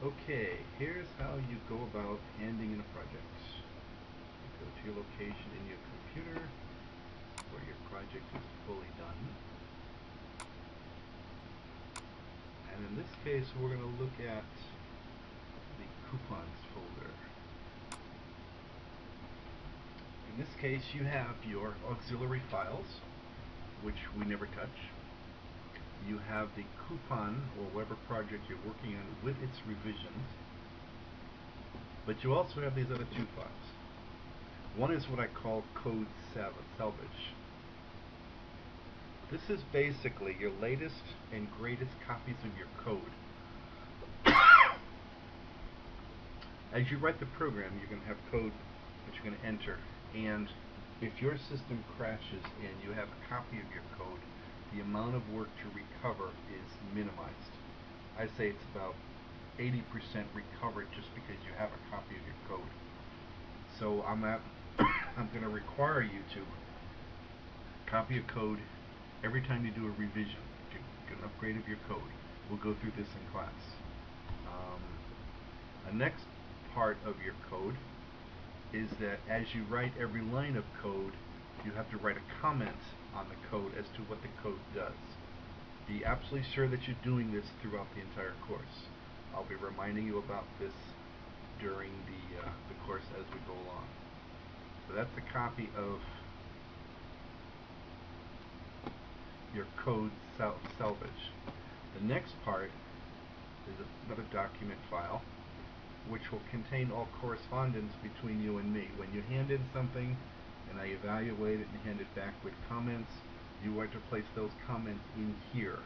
Okay, here's how you go about handing in a project. You go to your location in your computer where your project is fully done. And in this case, we're going to look at the coupons folder. In this case, you have your auxiliary files, which we never touch. You have the coupon or whatever project you're working on with its revisions, but you also have these other two files. One is what I call code salvage. This is basically your latest and greatest copies of your code. As you write the program, you're going to have code that you're going to enter, and if your system crashes and you have a copy of your code, the amount of work to recover is minimized. I say it's about 80% recovered just because you have a copy of your code. So I'm going to require you to copy your code every time you do a revision, get an upgrade of your code. We'll go through this in class. The next part of your code is that as you write every line of code, you have to write a comment on the code as to what the code does. Be absolutely sure that you're doing this throughout the entire course. I'll be reminding you about this during the course as we go along. So that's a copy of your code salvage. The next part is another document file which will contain all correspondence between you and me. When you hand in something and I evaluate it and hand it back with comments, you are to place those comments in here.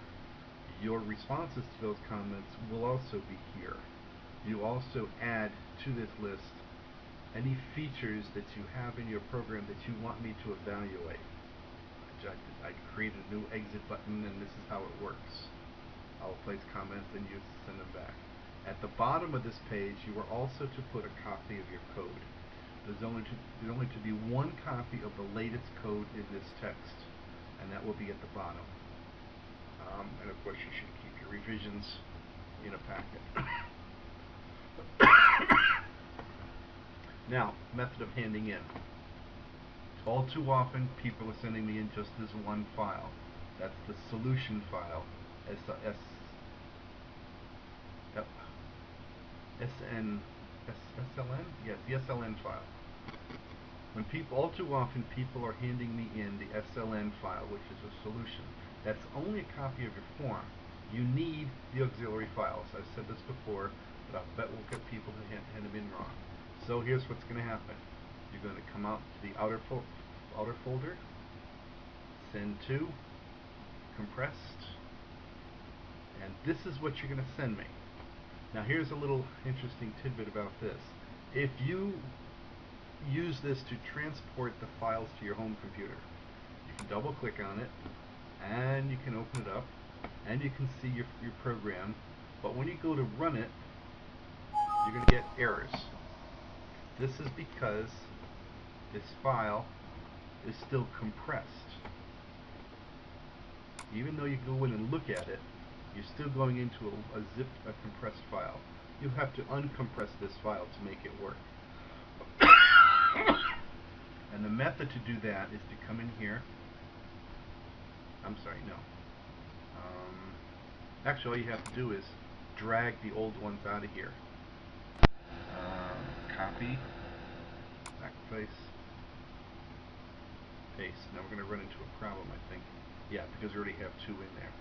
Your responses to those comments will also be here. You also add to this list any features that you have in your program that you want me to evaluate. I created a new exit button, and this is how it works. I'll place comments and you send them back. At the bottom of this page, you are also to put a copy of your code. There's only to be one copy of the latest code in this text, and that will be at the bottom. And of course, you should keep your revisions in a packet. Now, method of handing in. All too often, people are sending me in just this one file. That's the solution file, SLN? Yes, the SLN file. All too often, people are handing me in the SLN file, which is a solution. That's only a copy of your form. You need the auxiliary files. I've said this before, but I bet we'll get people to hand them in wrong. So here's what's going to happen. You're going to come out to the outer folder, send to, compressed, and this is what you're going to send me. Now here's a little interesting tidbit about this. If you use this to transport the files to your home computer, you can double click on it and you can open it up and you can see your program, but when you go to run it, you're going to get errors. This is because this file is still compressed. Even though you go in and look at it, you're still going into a compressed file. You have to uncompress this file to make it work. And the method to do that is to come in here. I'm sorry, no. Actually, all you have to do is drag the old ones out of here. Copy, backplace, paste. Now we're going to run into a problem, I think. Yeah, because we already have two in there.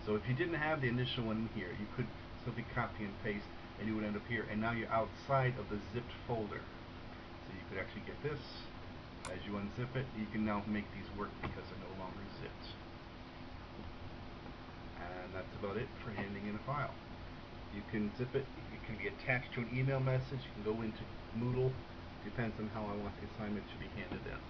So if you didn't have the initial one in here, you could simply copy and paste, and you would end up here. And now you're outside of the zipped folder. So you could actually get this. As you unzip it, you can now make these work because they're no longer zipped. And that's about it for handing in a file. You can zip it. It can be attached to an email message. You can go into Moodle. Depends on how I want the assignment to be handed in.